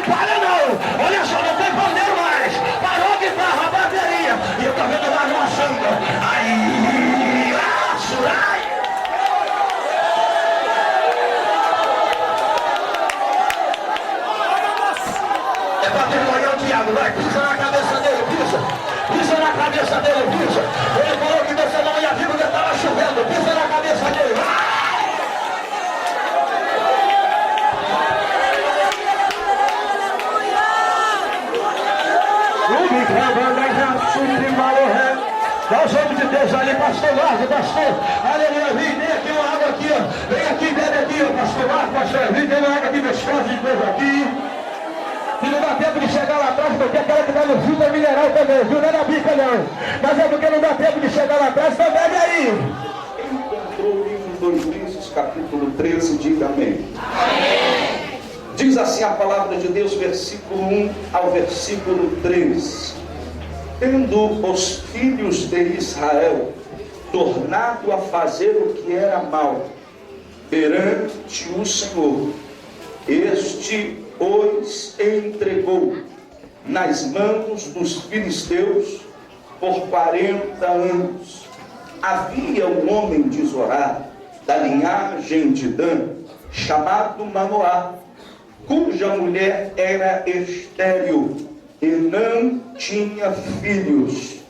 tem palha não. Olha só, não tem pandeiro mais. Parou a guitarra, a bateria. E eu tô vendo lá no samba. Aí, Surai. É patrimonial, Tiago, vai, pisa na cabeça dele, pisa na cabeça dele, pisa. Ele falou que você não ia vir porque estava chovendo, pisa na cabeça dele, vai! Nós somos de Deus ali, pastor Marcos, pastor, aleluia, vem aqui uma água aqui, ó, vem aqui, bebe aqui, ó, pastor Marcos, pastor, vem, tem uma água aqui, meus casos de Deus aqui. Se não dá tempo de chegar lá atrás, porque aquela que vai no fio é mineral também, viu? Não é na bica não. Mas é porque não dá tempo de chegar lá atrás, então bebe aí. Quem encontrou o livro dos Juízes, capítulo 13, diga amém. Amém. Diz assim a palavra de Deus, versículo 1 ao versículo 3. Tendo os filhos de Israel tornado a fazer o que era mal perante o Senhor, este os entregou nas mãos dos filisteus por 40 anos. Havia um homem de Zorá, da linhagem de Dan, chamado Manoá, cuja mulher era estéril e não tinha filhos.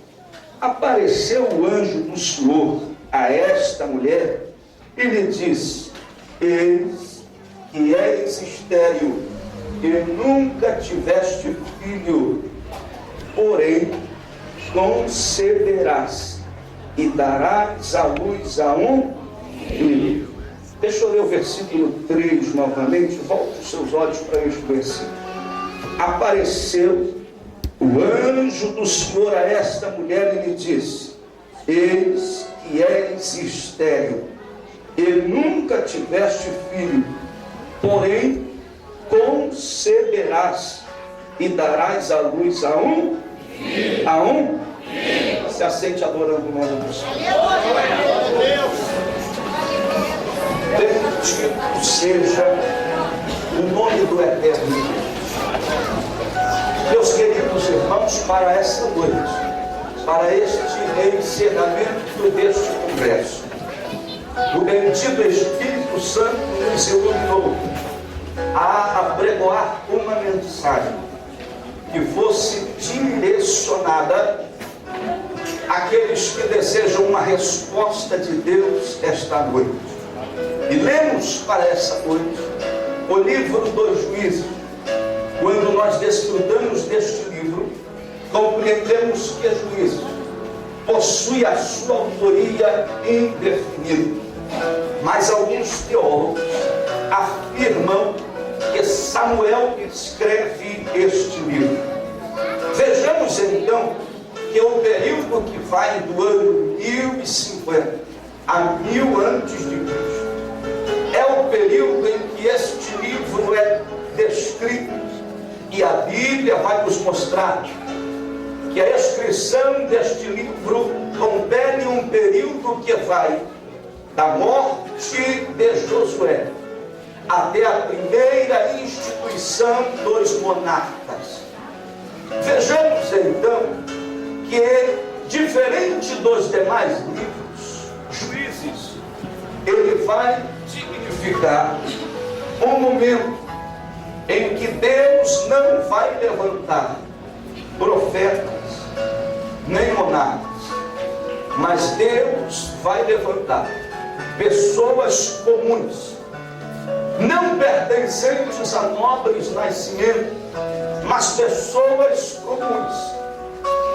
Apareceu o anjo do Senhor a esta mulher e lhe disse: eis que és estéril e nunca tiveste filho, porém conceberás e darás à luz a um filho. Deixa eu ler o versículo 3 novamente. Volte os seus olhos para este versículo. Apareceu o anjo do Senhor a esta mulher e lhe disse: eis que és estéril e nunca tiveste filho, porém conceberás e darás à luz a um filho. Se assente adorando o nome do Senhor. Bendito seja o nome do Eterno. Meus queridos irmãos, para essa noite, para este encerramento deste congresso, o bendito Espírito Santo nos iluminou a apregoar uma mensagem que fosse direcionada àqueles que desejam uma resposta de Deus esta noite. E lemos para essa noite o livro dos Juízes. Quando nós desfrutamos deste livro, compreendemos que Juízes possui a sua autoria indefinida. Mas alguns teólogos afirmam que Samuel escreve este livro. Vejamos então que o período que vai do ano 1050 a 1000 antes de Cristo é o período em que este livro é descrito, e a Bíblia vai nos mostrar que a inscrição deste livro compele um período que vai da morte de Josué até a primeira instituição dos monarcas. Vejamos então que, diferente dos demais livros, Juízes, ele vai significar um momento em que Deus não vai levantar profetas nem monarcas, mas Deus vai levantar pessoas comuns, não pertencentes a nobres nascimentos, mas pessoas comuns,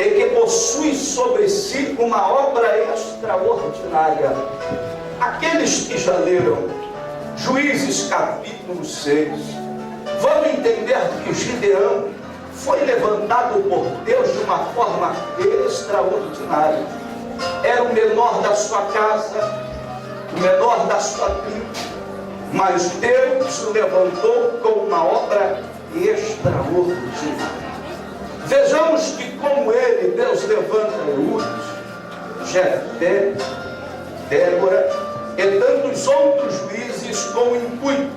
e que possuem sobre si uma obra extraordinária. Aqueles que já leram Juízes capítulo 6 vão entender que Gideão foi levantado por Deus de uma forma extraordinária. Era o menor da sua casa, o menor da sua tribo, mas Deus o levantou com uma obra extraordinária. Vejamos que, como ele, Deus levanta Eudes, Jefté, Débora e tantos outros juízes com o intuito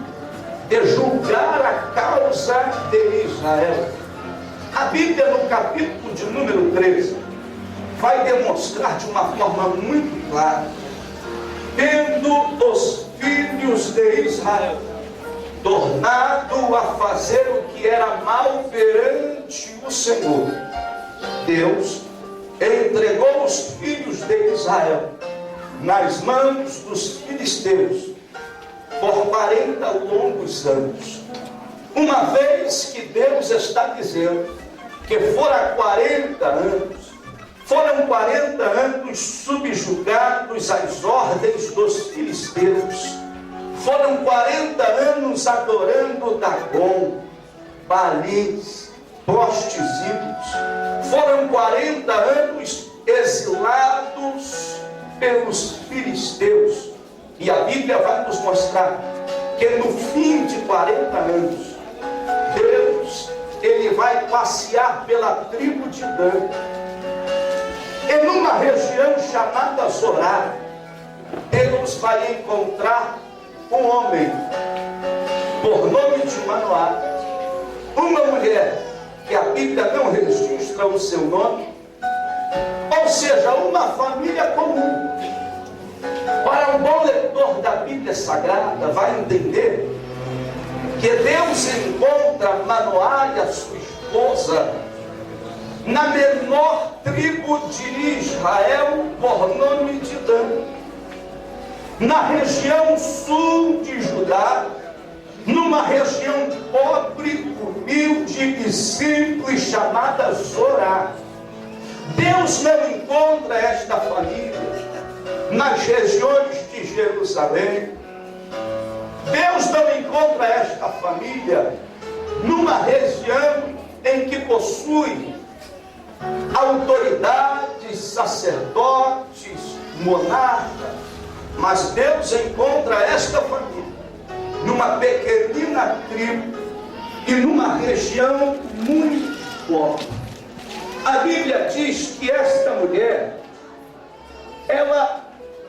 de julgar a causa de Israel. A Bíblia, no capítulo de número 13, vai demonstrar de uma forma muito clara: tendo os filhos de Israel tornado a fazer o que era mal perante o Senhor, Deus entregou os filhos de Israel nas mãos dos filisteus por 40 longos anos. Uma vez que Deus está dizendo que fora 40 anos, foram 40 anos subjugados às ordens dos filisteus, foram 40 anos adorando Dagon, Balins, postes ídolos, foram 40 anos exilados pelos filisteus. E a Bíblia vai nos mostrar que no fim de 40 anos, Deus, ele vai passear pela tribo de Dan, e numa região chamada Zorá, Deus vai encontrar um homem, por nome de Manoá, uma mulher, que a Bíblia não registra o seu nome, ou seja, uma família comum. Para um bom leitor da Bíblia Sagrada, vai entender que Deus encontra Manoá e a sua esposa na menor tribo de Israel, por nome de Dan, na região sul de Judá, numa região pobre, humilde e simples, chamada Zorá. Deus não encontra esta família nas regiões de Jerusalém. Deus não encontra esta família numa região em que possui autoridades, sacerdotes, monarcas, mas Deus encontra esta família numa pequenina tribo e numa região muito pobre. A Bíblia diz que esta mulher, ela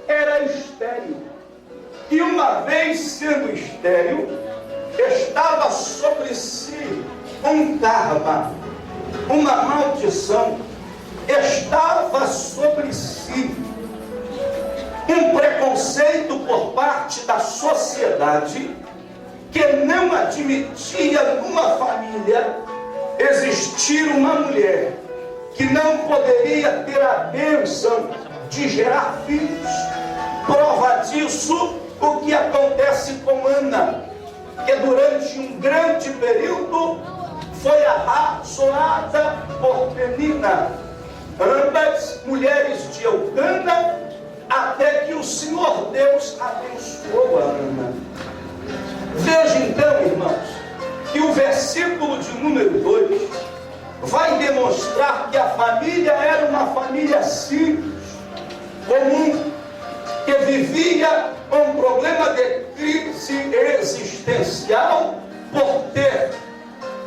era estéril, e uma vez sendo estéril, estava sobre si um karma, uma maldição, estava sobre si um preconceito por parte da sociedade, que não admitia numa família existir uma mulher que não poderia ter a bênção de gerar filhos. Prova disso o que acontece com Ana, que durante um grande período foi arrazoada por Penina, ambas mulheres de Eucana, até que o Senhor Deus abençoou a Ana. Veja então, irmãos, que o versículo de número 2 vai demonstrar que a família era uma família simples, comum, que vivia um problema de crise existencial por ter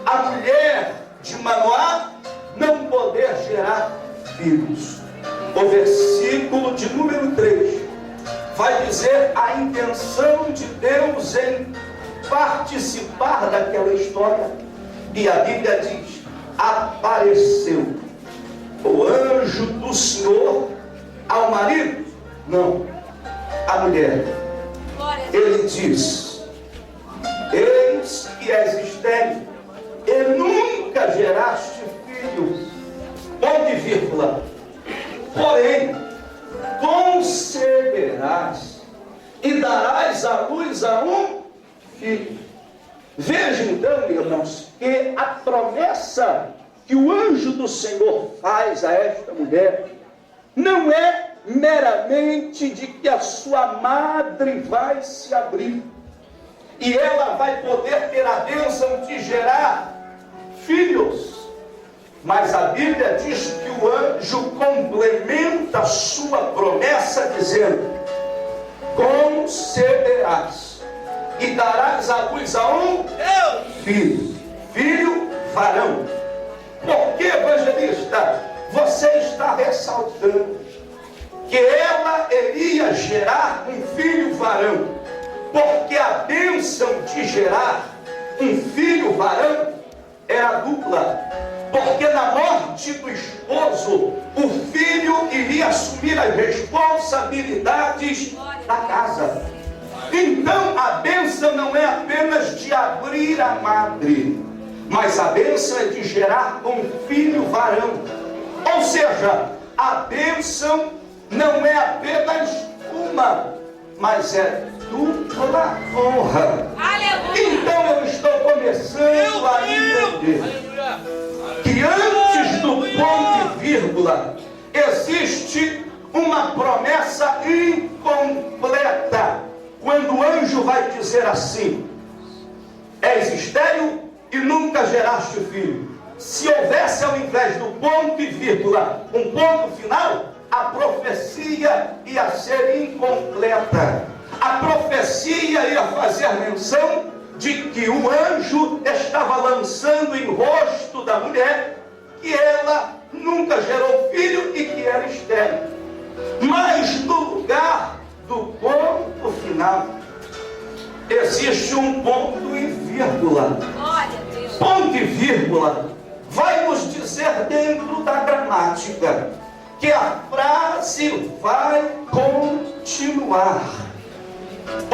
a mulher de Manoá não poder gerar filhos. O versículo de número 3 vai dizer a intenção de Deus em participar daquela história. E a Bíblia diz: apareceu o anjo do Senhor ao marido? Não, a mulher. Ele diz: eis que és estéril e nunca geraste filho. Ponto e vírgula. Porém, conceberás e darás à luz a um filho. Veja então, irmãos, que a promessa que o anjo do Senhor faz a esta mulher não é meramente de que a sua madre vai se abrir e ela vai poder ter a bênção de gerar filhos, mas a Bíblia diz que o anjo complementa a sua promessa dizendo: conceberás e darás à luz a um filho, filho varão. Por que, evangelista, você está ressaltando que ela iria gerar um filho varão? Porque a bênção de gerar um filho varão era dupla, porque na morte do esposo, o filho iria assumir as responsabilidades da casa. Então a bênção não é apenas de abrir a madre, mas a bênção é de gerar um filho varão. Ou seja, a bênção não é apenas uma, mas é dupla honra. Então eu estou começando a entender que antes do ponto e vírgula existe uma promessa incompleta, quando o anjo vai dizer assim: és estéril e nunca geraste filho. Se houvesse ao invés do ponto e vírgula um ponto final, a profecia ia ser incompleta. A profecia ia fazer menção de que o anjo estava lançando em rosto da mulher que ela nunca gerou filho e que era estéril. Mas no lugar do ponto final existe um ponto e vírgula. Ponto e vírgula vai nos dizer dentro da gramática que a frase vai continuar.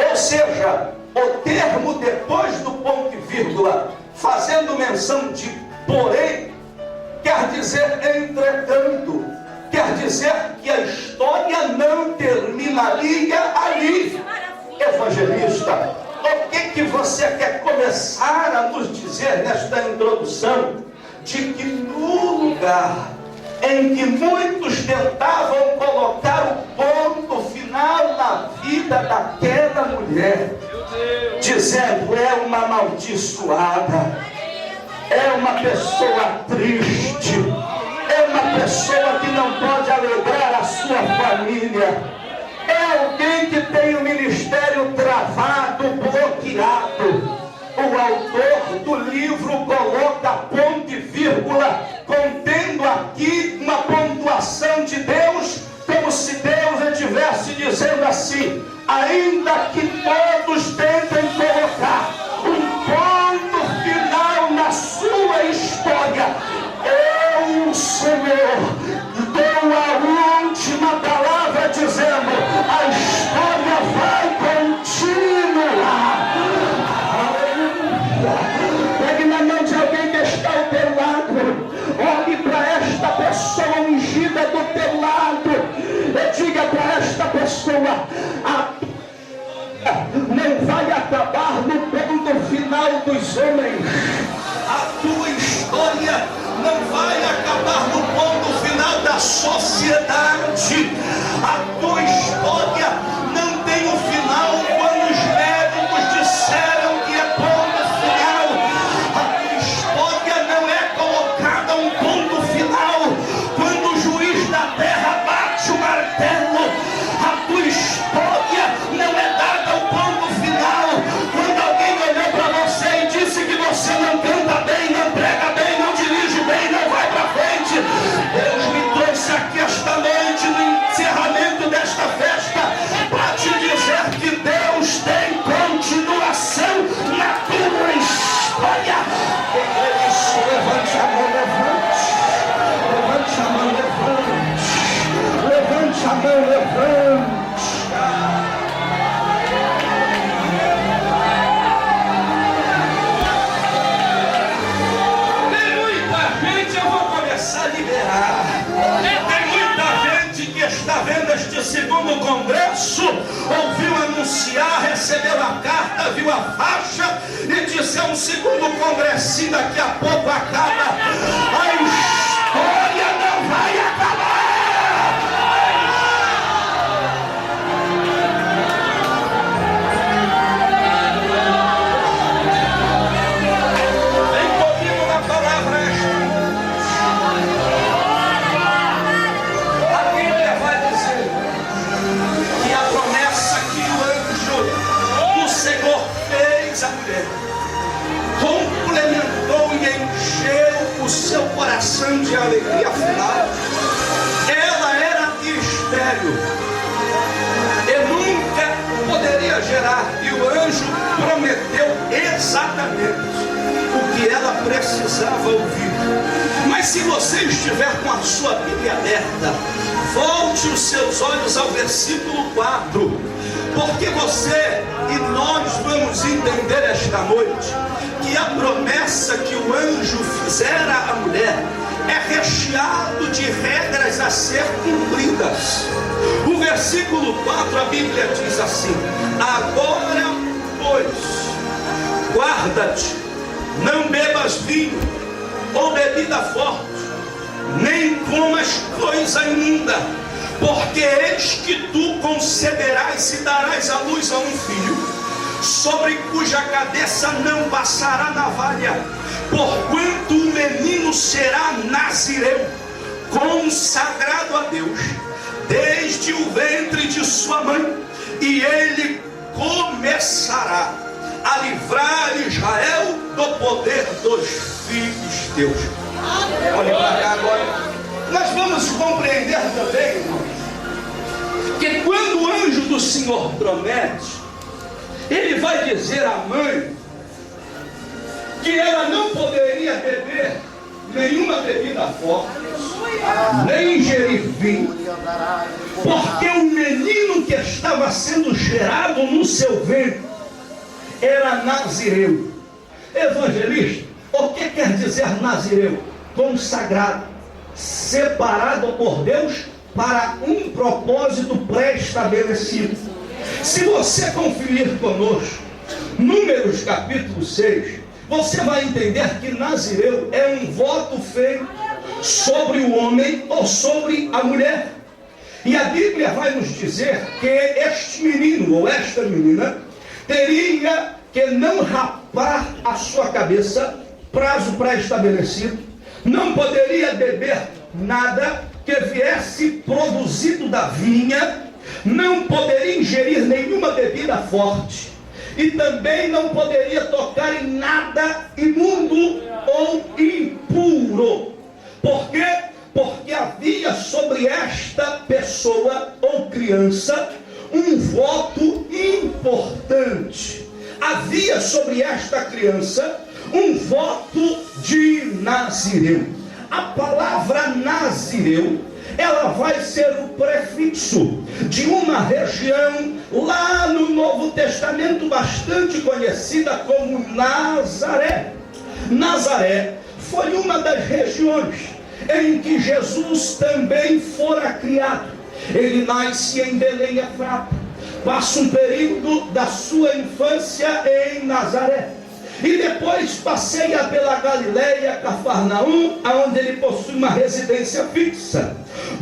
Ou seja, o termo depois do ponto e vírgula, fazendo menção de porém, quer dizer entretanto, quer dizer que a história não terminaria ali. Evangelista, o que você quer começar a nos dizer nesta introdução? De que no lugar em que muitos tentavam colocar o ponto final na vida daquela mulher, dizendo: é uma amaldiçoada, é uma pessoa triste, é uma pessoa que não pode alegrar a sua família, é alguém que tem o ministério travado, bloqueado. O autor do livro coloca ponto e vírgula, contendo aqui uma pontuação de Deus, como se Deus estivesse dizendo assim: ainda que todos tentem colocar um ponto final na sua história, eu, Senhor, dou a última palavra dizendo: a história vai continuar. Pegue na mão de alguém que está ao teu lado, olhe para esta pessoa ungida do teu lado e diga para esta pessoa: não vai acabar no ponto final dos homens. A tua história não vai acabar no ponto final da sociedade. A tua história não tem um final quando os médicos disseram que é ponto final. A tua história não é colocada um ponto final quando o juiz da terra bate o martelo. A tua história não é dada ao ponto final quando alguém olhou para você e disse que você não canta bem, não prega bem, não dirige bem, não vai para frente. Deus me trouxe aqui esta noite no encerramento desta festa para te dizer que Deus tem continuação na tua história. Isso, levante a mão, levante. Levante a mão, levante. Levante a mão, levante. Tem muita gente, eu vou começar a liberar. Tem muita gente que está vendo este segundo congresso, ouviu anunciar, recebeu a carta, viu a faixa e disse: é um segundo congresso, daqui a pouco acaba. A história não vai acabar. Vem comigo na palavra. A Bíblia vai dizer que a promessa que o anjo do Senhor fez à mulher complementou e encheu o seu coração de alegria final. Ela era estéril e nunca poderia poderia gerar. E o anjo prometeu exatamente o que ela precisava ouvir. Mas se você estiver com a sua Bíblia aberta, volte os seus olhos ao versículo 4, porque você e nós vamos entender esta noite que a promessa que o anjo fizera à mulher é recheado de regras a ser cumpridas. O versículo 4, a Bíblia diz assim: agora, pois, guarda-te, não bebas vinho ou bebida forte, nem comas coisa imunda, porque eis que tu conceberás e darás à luz a um filho, sobre cuja cabeça não passará navalha, porquanto o menino será nazireu, consagrado a Deus, desde o ventre de sua mãe, e ele começará a livrar Israel do poder dos filisteus. Olha para cá agora. Nós vamos compreender também, irmãos, que quando o anjo do Senhor promete, ele vai dizer à mãe que ela não poderia beber nenhuma bebida forte, nem ingerir vinho, porque o menino que estava sendo gerado no seu ventre era nazireu. Evangelista, o que quer dizer nazireu? Consagrado, separado por Deus para um propósito pré-estabelecido. Se você conferir conosco Números capítulo 6, você vai entender que nazireu é um voto feito sobre o homem ou sobre a mulher. E a Bíblia vai nos dizer que este menino ou esta menina teria que não rapar a sua cabeça, prazo pré-estabelecido, não poderia beber nada que viesse produzido da vinha, não poderia ingerir nenhuma bebida forte, e também não poderia tocar em nada imundo ou impuro. Por quê? Porque havia sobre esta pessoa ou criança um voto importante. Havia sobre esta criança um voto de nazireu. A palavra nazireu, ela vai ser o prefixo de uma região lá no Novo Testamento bastante conhecida como Nazaré. Nazaré foi uma das regiões em que Jesus também fora criado. Ele nasce em Belém Efrata, passa um período da sua infância em Nazaré, e depois passeia pela Galileia, Cafarnaum, onde ele possui uma residência fixa.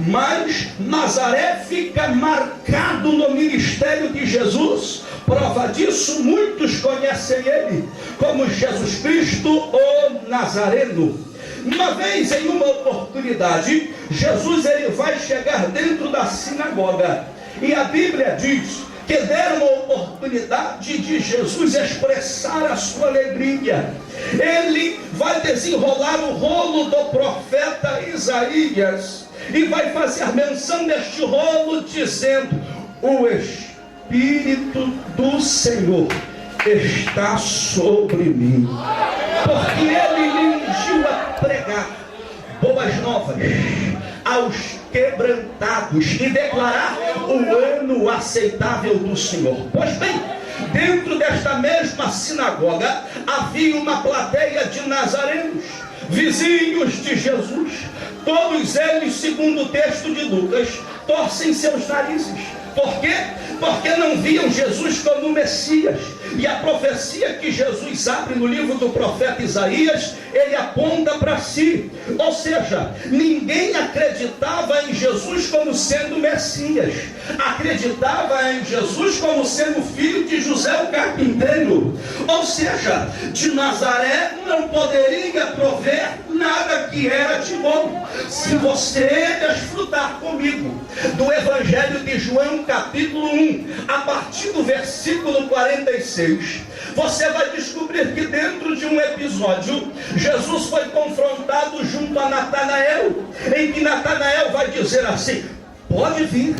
Mas Nazaré fica marcado no ministério de Jesus. Prova disso, muitos conhecem ele como Jesus Cristo, o Nazareno. Uma vez, em uma oportunidade, Jesus ele vai chegar dentro da sinagoga, e a Bíblia diz que deram a oportunidade de Jesus expressar a sua alegria. Ele vai desenrolar o rolo do profeta Isaías e vai fazer menção deste rolo, dizendo: o Espírito do Senhor está sobre mim, porque ele me ungiu a pregar boas novas aos quebrantados e declarar o ano aceitável do Senhor. Pois bem, dentro desta mesma sinagoga havia uma plateia de nazarenos, vizinhos de Jesus. Todos eles, segundo o texto de Lucas, torcem seus narizes. Por quê? Porque não viam Jesus como Messias. E a profecia que Jesus abre no livro do profeta Isaías, ele aponta para si. Ou seja, ninguém acreditava em Jesus como sendo Messias. Acreditava em Jesus como sendo filho de José o carpinteiro. Ou seja, de Nazaré não poderia prover nada que era de bom. Se você desfrutar comigo do Evangelho de João capítulo 1, a partir do versículo 46, você vai descobrir que dentro de um episódio, Jesus foi confrontado junto a Natanael, em que Natanael vai dizer assim: pode vir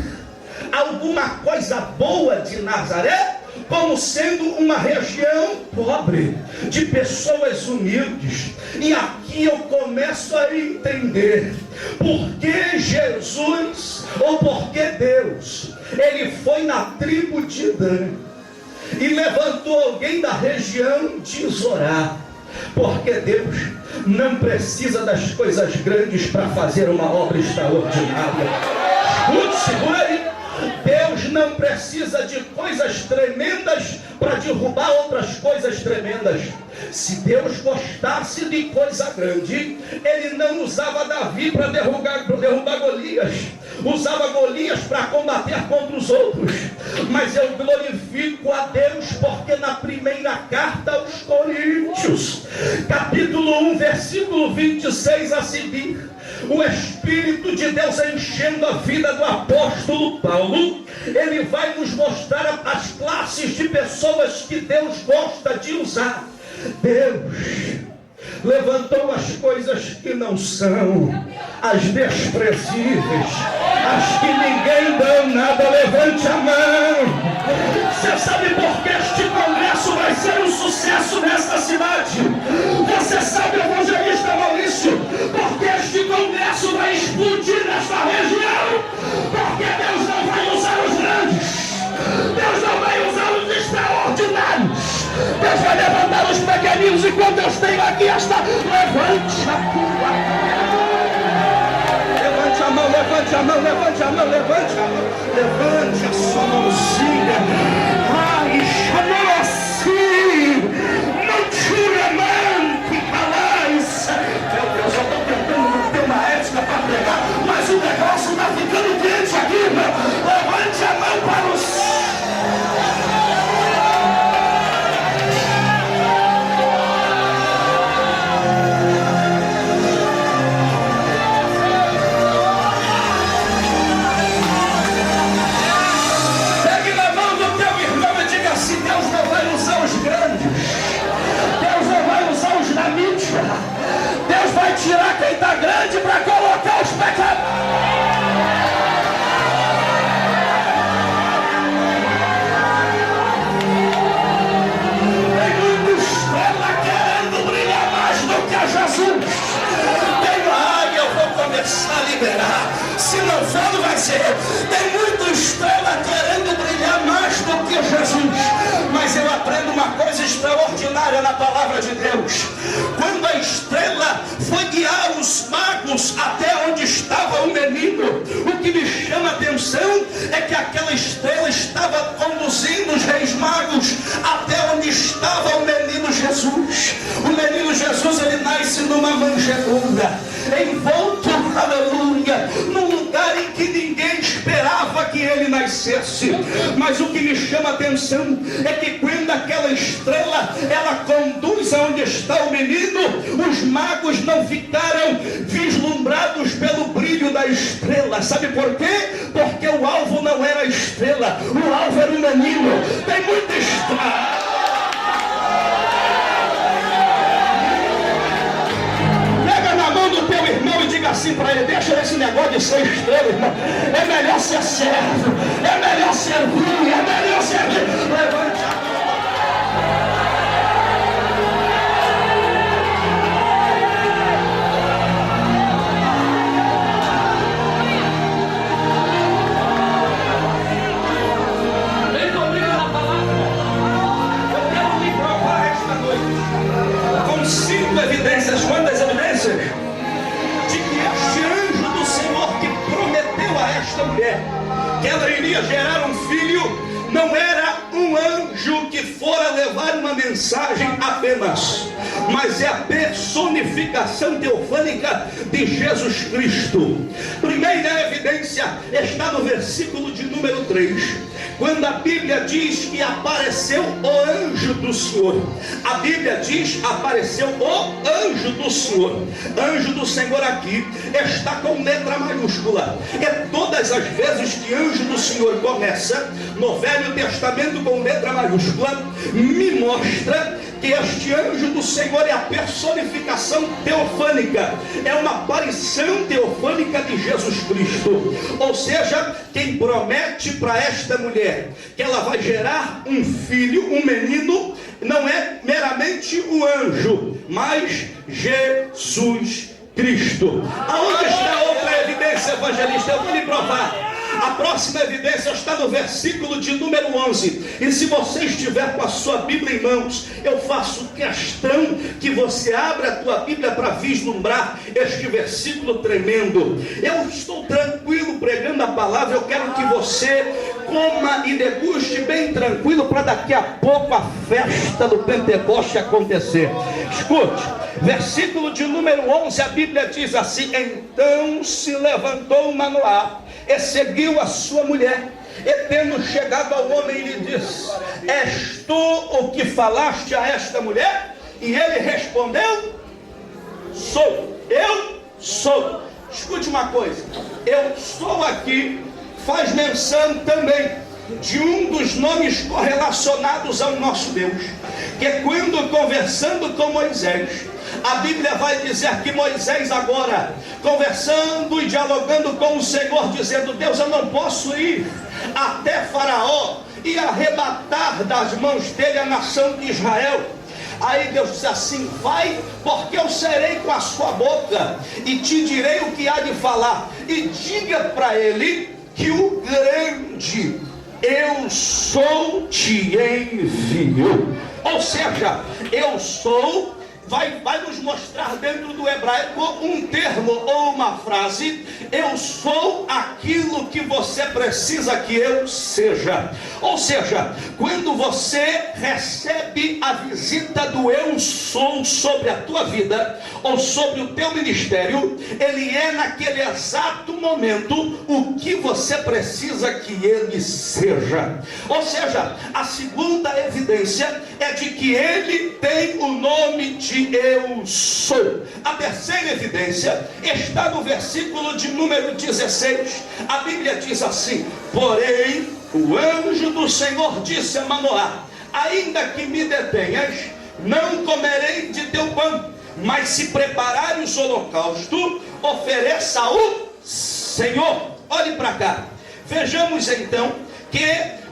alguma coisa boa de Nazaré? como sendo uma região pobre, de pessoas humildes. E aqui eu começo a entender por que Jesus, ou por que Deus, ele foi na tribo de Dan e levantou alguém da região de Zorá. Porque Deus não precisa das coisas grandes para fazer uma obra extraordinária. Escute, segura aí. Deus não precisa de coisas tremendas para derrubar outras coisas tremendas. Se Deus gostasse de coisa grande, ele não usava Davi para derrubar Golias, usava Golias para combater contra os outros. Mas eu glorifico a Deus, porque na primeira carta aos Coríntios, capítulo 1, versículo 26 a seguir, o Espírito de Deus enchendo a vida do apóstolo Paulo, ele vai nos mostrar as classes de pessoas que Deus gosta de usar. Deus levantou as coisas que não são, as desprezíveis, as que ninguém dá nada. Levante a mão. Você sabe por que este congresso vai ser um sucesso nesta cidade? Você sabe, evangelista Maurício, porque este congresso vai explodir nesta região? Porque Deus não vai usar os grandes, Deus não vai usar os extraordinários, Deus vai levantar os pequeninos. E quando eu tenho aqui esta, levante a tua mão. Levante a mão, levante a mão, levante a mão, levante a mão, levante a sua mãozinha. Ai, chamou assim, não tira mão, que calais. Meu Deus, eu estou tentando manter uma ética para pregar, mas o negócio está ficando quente aqui, irmão. Levante a mão para o céu. Deus vai tirar quem está grande para colocar os pecadores. Tem muita estrela querendo brilhar mais do que a Jesus. Eu vou começar a liberar. Se não for, não vai ser. Tem muita estrela querendo brilhar mais do que Jesus. Mas eu aprendo uma coisa extraordinária na palavra de Deus. Quando a estrela foi guiar os magos até onde estava o menino, o que me chama a atenção é que aquela estrela estava conduzindo os reis magos até onde estava o menino Jesus. O menino Jesus, ele nasce numa manjedoura, envolto, aleluia, num lugar em que ninguém esperava que ele nascesse. Mas o que me chama a atenção é que quando aquela estrela, ela conduz aonde está o menino, os magos não ficaram vislumbrados pelo brilho da estrela. Sabe por quê? Porque o alvo não era a estrela, o alvo era o menino. Tem muita estrela. Diga assim para ele: deixa esse negócio de ser estrela, irmão. É melhor ser servo, é melhor servir, é melhor servir. Levante a mão. Vem comigo na palavra. Eu quero me provar esta noite com 5 evidências. Quantas evidências? Esta mulher, que ela iria gerar um filho, não era um anjo que fora levar uma mensagem apenas, mas é a personificação teofânica de Jesus Cristo. Primeira evidência está no versículo de número 3, quando a Bíblia diz que apareceu o anjo do Senhor. A Bíblia diz: apareceu o anjo do Senhor. Anjo do Senhor aqui está com letra maiúscula. É todas as vezes que anjo do Senhor começa no Velho Testamento com letra maiúscula, me mostra que este anjo do Senhor é a personificação teofânica, é uma aparição teofânica de Jesus Cristo. Ou seja, quem promete para esta mulher que ela vai gerar um filho, um menino, não é meramente o anjo, mas Jesus Cristo. Aonde está a outra evidência, evangelista? Eu vou lhe provar. A próxima evidência está no versículo de número 11. E se você estiver com a sua Bíblia em mãos, eu faço questão que você abra a tua Bíblia para vislumbrar este versículo tremendo. Eu estou tranquilo pregando a palavra. Eu quero que você coma e deguste bem tranquilo, para daqui a pouco a festa do Pentecoste acontecer. Escute, versículo de número 11, a Bíblia diz assim: então se levantou Manoá e seguiu a sua mulher, e tendo chegado ao homem, lhe disse: és tu o que falaste a esta mulher? E ele respondeu: sou, eu sou. Escute uma coisa, eu sou aqui faz menção também de um dos nomes correlacionados ao nosso Deus, que é quando conversando com Moisés, a Bíblia vai dizer que Moisés agora, conversando e dialogando com o Senhor, dizendo: Deus, eu não posso ir até Faraó e arrebatar das mãos dele a nação de Israel. Aí Deus diz assim: vai, porque eu serei com a sua boca e te direi o que há de falar, e diga para ele que o grande eu sou te enviou. Ou seja, eu sou vai nos mostrar dentro do hebraico um termo ou uma frase: eu sou aquilo que você precisa que eu seja. Ou seja, quando você recebe a visita do eu sou sobre a tua vida ou sobre o teu ministério, ele é naquele exato momento o que você precisa que ele seja. Ou seja, a segunda evidência é de que ele tem o nome de eu sou. A terceira evidência está no versículo de número 16. A Bíblia diz assim: porém o anjo do Senhor disse a Manoá: ainda que me detenhas, não comerei de teu pão, mas se preparares o holocausto, ofereça ao Senhor. Olhe para cá, vejamos então que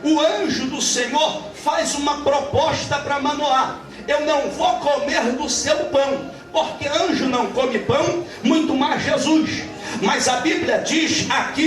o anjo do Senhor faz uma proposta para Manoá: eu não vou comer do seu pão, porque anjo não come pão, muito mais Jesus. Mas a Bíblia diz aqui